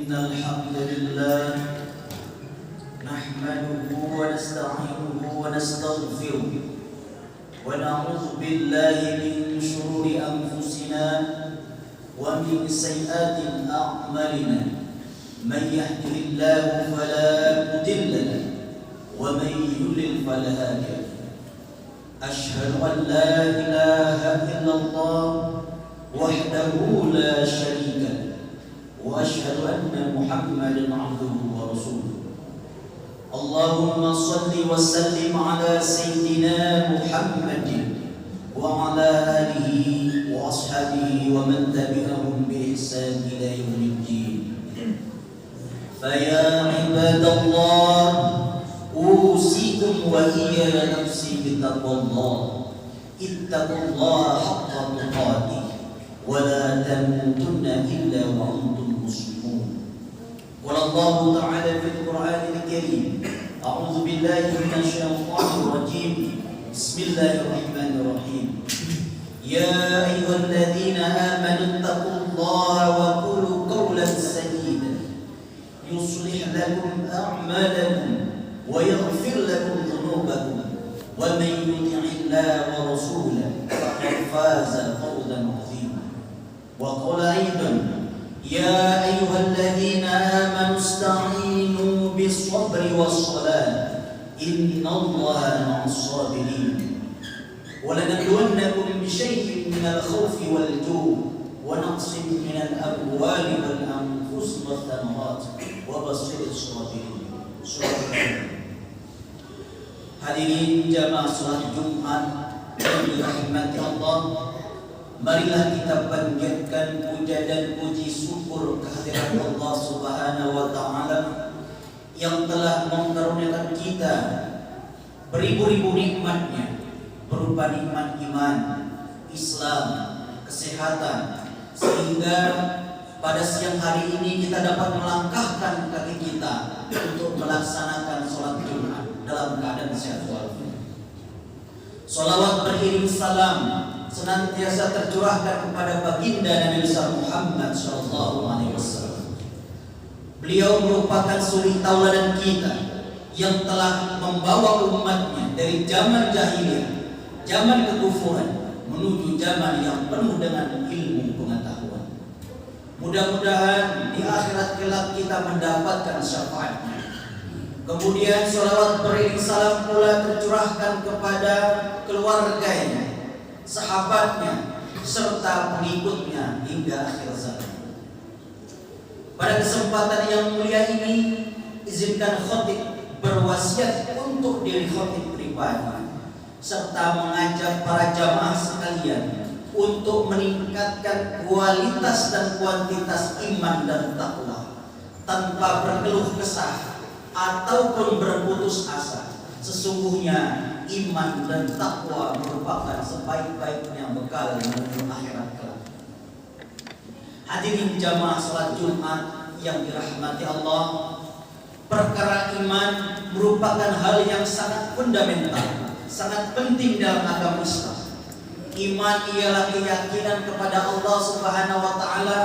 إن الحمد لله نحمده ونستعينه ونستغفره ونعوذ بالله من شرور أنفسنا ومن سيئات أعمالنا من يهده الله فلا مضل له ومن يضلل فلا هادي له أشهد أن لا إله إلا الله وحده لا شريك له وأشهد أن محمدا عبده ورسوله اللهم صل وسلم على سيدنا محمد وعلى آله وأصحابه ومن تبعهم بإحسان إلى يوم الدين فيا عباد الله أوصيكم وإياي نفسي بتقوى الله اتقوا الله حق تقاته ولا تموتن إلا وأنتم مسلمون. قال الله تعالى في القرآن الكريم أعوذ بالله من الشيطان الرجيم بسم الله الرحمن الرحيم يا أيها الذين آمنوا اتقوا الله وقولوا قولا سديدا يصلح لكم أعمالكم ويغفر لكم ذنوبكم ومن يطع الله ورسوله فقد فاز فوزا عظيما. وقال أيضا يا أيها الذين آمنوا استعينوا بالصبر والصلاة إن الله مع الصابرين ولنبلونكم بشيء من الخوف والجوع ونقص من الأموال والأنفس والثمرات وبشر الصابرين. Hadirin jamaah salat Jumat yang dirahmati Allah, marilah kita panjatkan puja dan puji syukur kehadirat Allah Subhanahu wa taala yang telah mengaruniakan kita beribu-ribu nikmatnya berupa nikmat iman, Islam, kesehatan, sehingga pada siang hari ini kita dapat melangkahkan kaki kita untuk melaksanakan sholat Jumat dalam keadaan sehat walafiat. Sholawat beriring salam senantiasa tercurahkan kepada baginda Nabi Muhammad SAW. Beliau merupakan suri tauladan kita yang telah membawa umatnya dari zaman jahiliyah, zaman kekufuran menuju zaman yang penuh dengan ilmu pengetahuan. Mudah-mudahan di akhirat kelak kita mendapatkan syafaatnya. Kemudian sholawat beriring salam pula tercurahkan kepada keluarganya, sahabatnya, serta pengikutnya hingga akhir zaman. Pada kesempatan yang mulia ini, izinkan khatib berwasiat untuk diri khatib pribadi serta mengajak para jamaah sekalian untuk meningkatkan kualitas dan kuantitas iman dan takwa tanpa berkeluh kesah ataupun berputus asa. Sesungguhnya iman dan takwa merupakan sebaik-baiknya bekal menuju akhirat kelak. Hadirin jamaah salat Jumat yang dirahmati Allah, perkara iman merupakan hal yang sangat fundamental, sangat penting dalam agama Islam. Iman ialah keyakinan kepada Allah Subhanahu wa taala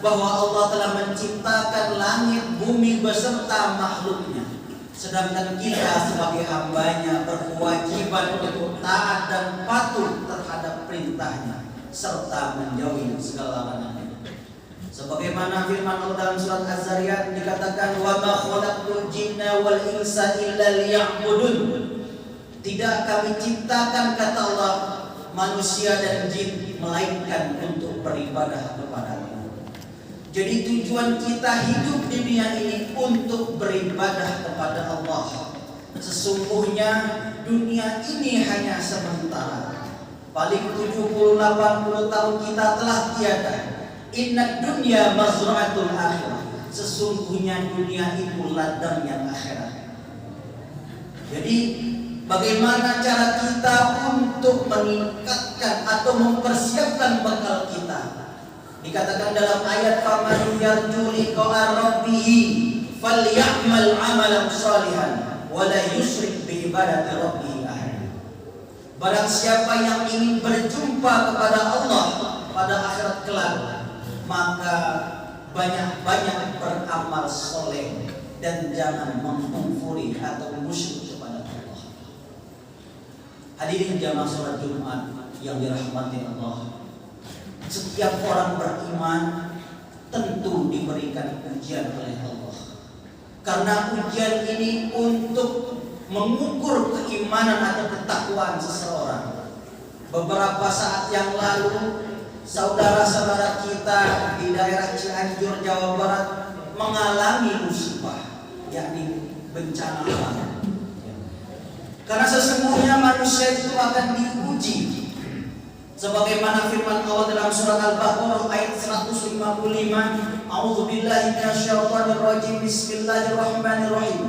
bahwa Allah telah menciptakan langit, bumi beserta makhluknya. Sedangkan kita sebagai hambanya berkewajiban untuk taat dan patuh terhadap perintahnya serta menjauhi segala larangannya. Sebagaimana firman Allah dalam surat Az-Zariyat dikatakan wa ma khalaqtul jinna wal insa illa liya'budun. Tidak kami ciptakan, kata Allah, manusia dan jin melainkan untuk beribadah kepada Allah. Jadi tujuan kita hidup di dunia ini untuk beribadah kepada Allah. Sesungguhnya dunia ini hanya sementara. Paling 70-80 tahun kita telah tiada. Inna dunya mazra'atul akhirah. Sesungguhnya dunia itu ladang yang akhirat. Jadi bagaimana cara kita untuk meningkatkan atau mempersiapkan bekal kita? Dikatakan dalam ayat faman yarju liqa'a rabbih falyamal 'amalan shalihan wa la yusyrik bi ibadati rabbih ahad. Barang siapa yang ingin berjumpa kepada Allah pada akhirat kelak, maka banyak-banyak beramal beramal soleh dan jangan mengkufuri atau musyrik kepada Allah. Hadirin jamaah salat Jumat yang dirahmati Allah, setiap orang beriman tentu diberikan ujian oleh Allah. Karena ujian ini untuk mengukur keimanan atau ketakwaan seseorang. Beberapa saat yang lalu saudara-saudara kita di daerah Cianjur, Jawa Barat mengalami musibah, yakni bencana alam. Karena sesungguhnya manusia itu akan diuji. Sebagaimana firman Allah dalam surah Al-Baqarah ayat 155, A'udzubillahi minasyaitonir rajim. Bismillahirrahmanirrahim.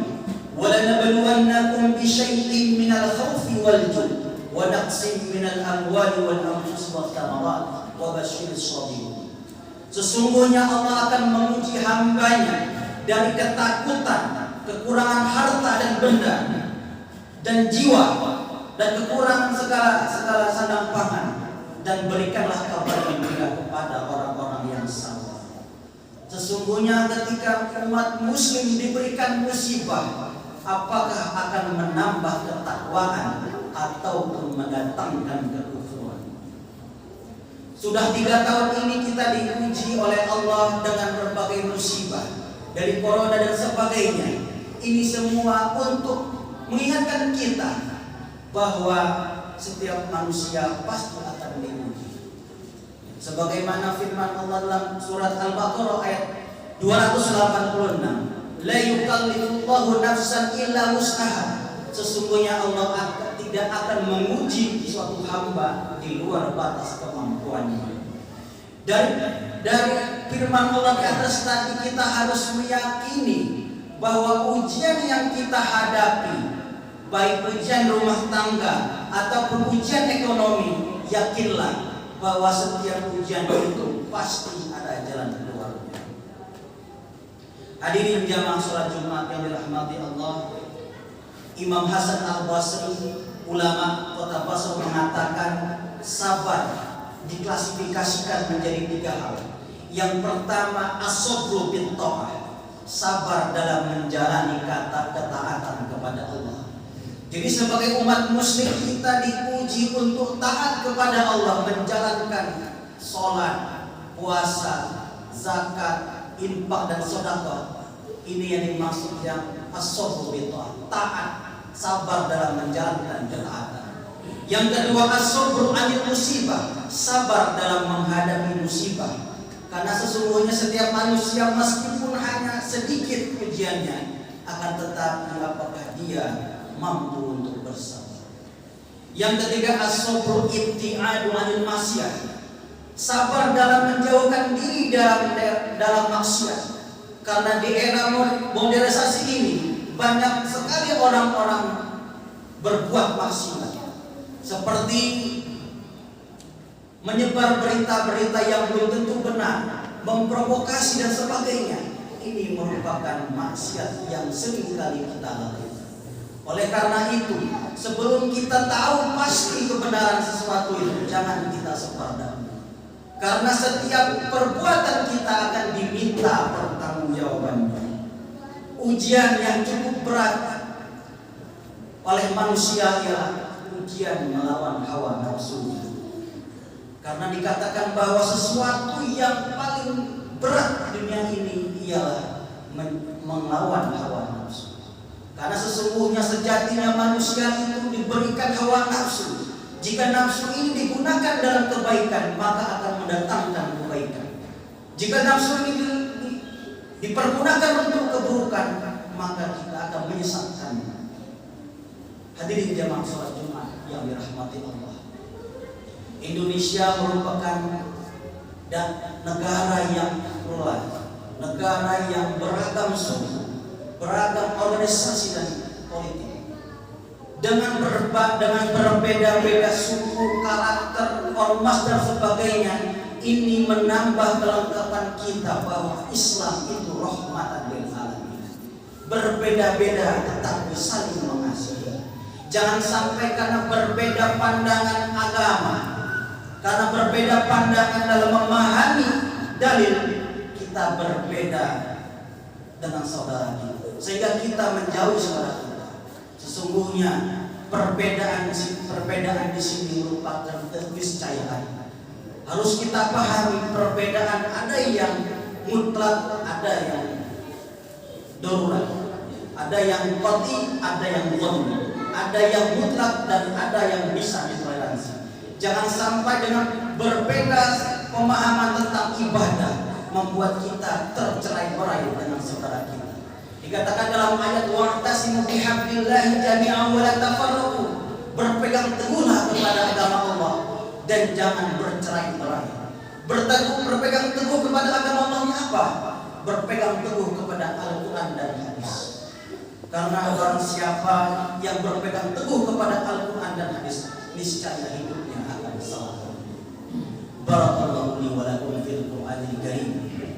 Wa lanabluwannakum bisyai'in minal khawfi wal ju'i wa naqsin minal amwali wal anfusi wath thamarat wa basyiris shabirin. Sesungguhnya Allah akan menguji hambanya dari ketakutan, kekurangan harta dan benda, dan jiwa, dan kekurangan segala sandang pangan, dan berikanlah kabar gembira kepada orang-orang yang sabar. Sesungguhnya ketika umat muslim diberikan musibah, apakah akan menambah ketakwaan ataupun mendatangkan kekufuran? Sudah 3 tahun ini kita diuji oleh Allah dengan berbagai musibah, dari corona dan sebagainya. Ini semua untuk mengingatkan kita bahwa setiap manusia pasti akan diuji. Sebagaimana firman Allah dalam surat Al-Baqarah ayat 286, la yukallifullahu nafsan illa wus'aha. Sesungguhnya Allah tidak akan menguji suatu hamba di luar batas kemampuannya. Dari firman Allah di atas tadi kita harus meyakini bahwa ujian yang kita hadapi, baik ujian rumah tangga ataupun ujian ekonomi, yakinlah bahwa setiap ujian itu pasti ada jalan keluarnya. Hadirin jamaah salat Jumat yang dirahmati Allah, Imam Hasan Al-Basri, ulama kota Basra, mengatakan sabar diklasifikasikan menjadi 3 hal. Yang pertama, as-sabru bit ta'ah, sabar dalam menjalani ketaatan kepada Allah. Jadi sebagai umat muslim kita diuji untuk taat kepada Allah, menjalankan sholat, puasa, zakat, infak dan sedekah. Ini yang dimaksud yang as-sabru bit ta'ah, taat, sabar dalam menjalankan ketaatan. Yang kedua, as-sabru 'anil musibah, sabar dalam menghadapi musibah. Karena sesungguhnya setiap manusia meskipun hanya sedikit ujiannya, akan tetapi apakah dia mampu untuk bersabar. Yang ketiga, as-sabru ibtiadu 'anil maksiyah, sabar dalam menjauhkan diri dalam maksiat. Karena di era modernisasi ini banyak sekali orang-orang berbuat maksiat, seperti menyebar berita-berita yang belum tentu benar, memprovokasi dan sebagainya. Ini merupakan maksiat yang sering kali kita lakukan. Oleh karena itu, sebelum kita tahu pasti kebenaran sesuatu itu, jangan kita sebar dahulu. Karena setiap perbuatan kita akan diminta pertanggungjawabannya. Ujian yang cukup berat oleh manusia ialah ujian melawan hawa nafsu. Karena dikatakan bahwa sesuatu yang paling berat di dunia ini ialah melawan hawa nafsu. Karena sesungguhnya sejatinya manusia itu diberikan hawa nafsu. Jika nafsu ini digunakan dalam kebaikan, maka akan mendatangkan kebaikan. Jika nafsu ini dipergunakan untuk keburukan, maka kita akan menyesatkannya. Hadirin jamaah salat Jumat yang dirahmati Allah, Indonesia merupakan negara yang plural, negara yang beragam suku, beragam organisasi dan politik. Dengan berbeda-beda suku, karakter, ormas dan sebagainya, ini menambah kelengkapan kita bahwa Islam itu rahmatan lil alamin. Berbeda-beda tetapi saling mengasihi. Jangan sampai karena berbeda pandangan agama, karena berbeda pandangan dalam memahami dalil, kita berbeda dengan saudara kita, sehingga kita menjauhi saudara kita. Sesungguhnya perbedaan di sini merupakan keniscayaan. Harus kita pahami perbedaan, ada yang mutlak, ada yang darurat, ada yang qati, ada yang dhanni, ada yang mutlak dan ada yang bisa ditoleransi. Jangan sampai dengan berbeda pemahaman tentang ibadah membuat kita tercerai-berai dengan saudara kita. Dikatakan dalam ayat wa'tasimu bihablillahi jami'an wa la tafarraqu, berpegang teguhlah kepada agama Allah dan jangan bercerai-berai. Berpegang teguh kepada agama Allahnya apa? Berpegang teguh kepada Al-Quran dan hadis. Karena barang siapa yang berpegang teguh kepada Al-Quran dan hadis, niscaya hidupnya akan selamat. Barakallahu li wa lakum fil Qur'anil Karim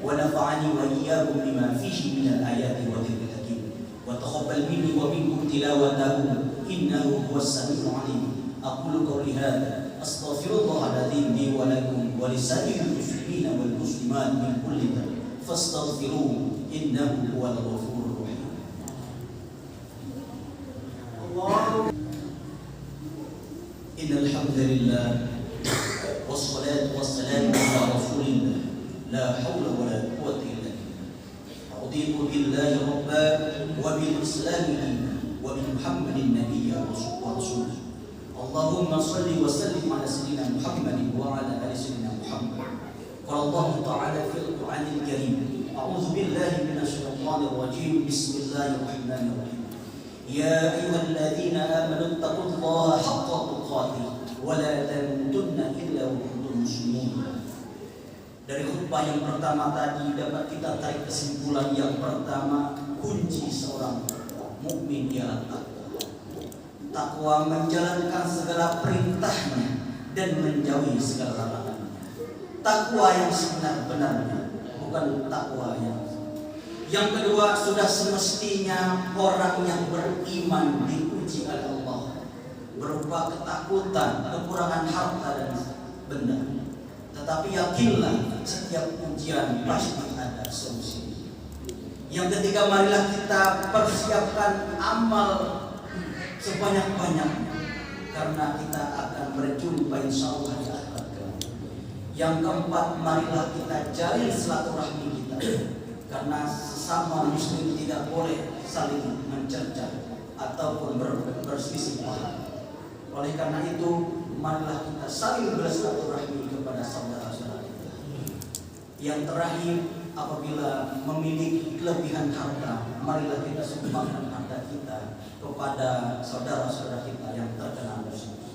wa nafa'ani wa iyyakum bima fihi minal ayati wa dhikril hakim wa taqabbal minni wa minkum tilawatahu innahu huwas samiul alim. Aqulu qawli hadha astaghfirullahal adzim li wa lakum wa lisa'iril muslimina wal muslimat min kulli dhanb fastaghfiruhu innahu huwal ghafurur rahim. Innal hamdalillah wassalatu wassalamu ala rasulillah la haula wala quwwata illa billah. Raditu billahi rabban wa bil islami dinan wa bi Muhammadin nabiyyan wa rasulah. Allahumma shalli wa sallim ala sayyidina Muhammadin wa ala ali sayyidina Muhammad. Qala Allah ta'ala fil Qur'anil Karim, a'udzu billahi minasy syaithanir rajim. Bismillahirrahmanirrahim. Ya ayyuhalladzina amanu taqullaha haqqa tuqatih wa la tamutunna illa wa antum muslimun. Dari khutbah yang pertama tadi dapat kita tarik kesimpulan yang pertama, kunci seorang mukmin ialah takwa. Takwa menjalankan segala perintahnya dan menjauhi segala larangannya. Takwa yang sebenar-benarnya, bukan takwa yang kedua, sudah semestinya orang yang beriman diuji oleh Allah berupa ketakutan, kekurangan harta dan benda. Tetapi yakinlah setiap ujian pasti ada solusi. Yang ketiga, marilah kita persiapkan amal sebanyak-banyaknya karena kita akan berjumpa insyaallah di akhirat. Yang keempat, marilah kita jalin silaturahmi kita karena sesama muslim tidak boleh saling mencerca ataupun berselisih paham. Oleh karena itu, marilah kita saling bersilaturahmi kepada saudara-saudara kita. Yang terakhir, apabila memiliki kelebihan harta, marilah kita sumbangkan harta kita kepada saudara-saudara kita yang terkena musibah.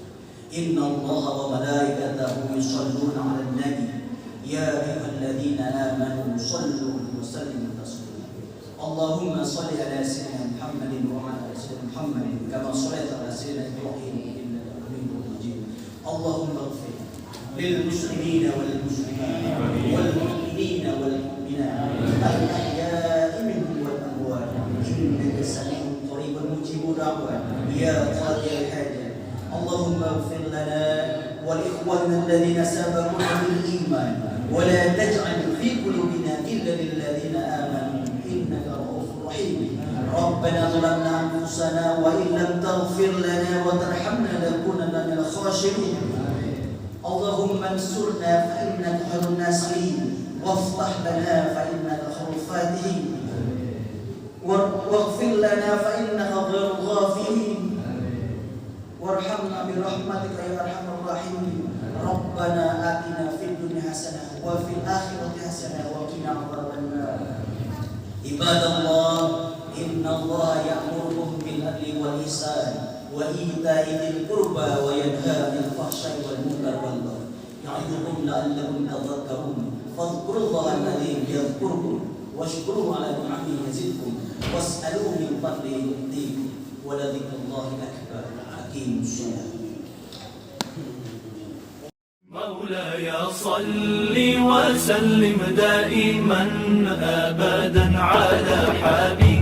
Inna Allaha wa malaikatahu yusholluna 'alan nabi ya ayyuhalladzina amanu shallu wa sallimu taslima. Allahumma shalli ala sayyidina Muhammadin wa ala sayyidina Muhammadin kama shallaita ala sayyidina Ibrahim innaka Hamidum Majid. Allahumma ighfir lil muslimina wal muslimat wal mu'minina wal mu'minat al ahya'i minhum wal amwat innaka sami'un qaribun mujibud da'wat ya qadiyal hajat. Allahumma ighfir lana wa li ikhwanina alladhina sabaquna bil iman wa la taj'al fi qulubina ghillan lil ladzina amanu innaka ra'ufur rahim. Rabbana zalamna anfusana wa in lam taghfir lana wa tarhamna lanakunanna minal khashirin. Allahumma ansurna fa innaka khairun nasirin waftah lana fa innaka khairul fatihin waghfir lana fa innaka ghairul ghafirin warhamna birahmatika ya arhamar rahimin. Rabbana atina fid dunya hasanah wa fil akhirati hasanah wa qina adzabannar. Ibadallah, innallaha ya'murukum bil adli wal ihsan wa ita'i dzil qurba wa yanha 'anil fahsya'i wal munkar wal baghi ya'idukum la'allakum tadhakkarun. Fadhkurullaha alladzi yadhkurukum washkuruhu 'ala ni'amihi yazidkum was'aluhu min fadlihi yu'tikum wa la dzikrullahi akbar. مولاي صل وسلم دائما أبدا على حبيبك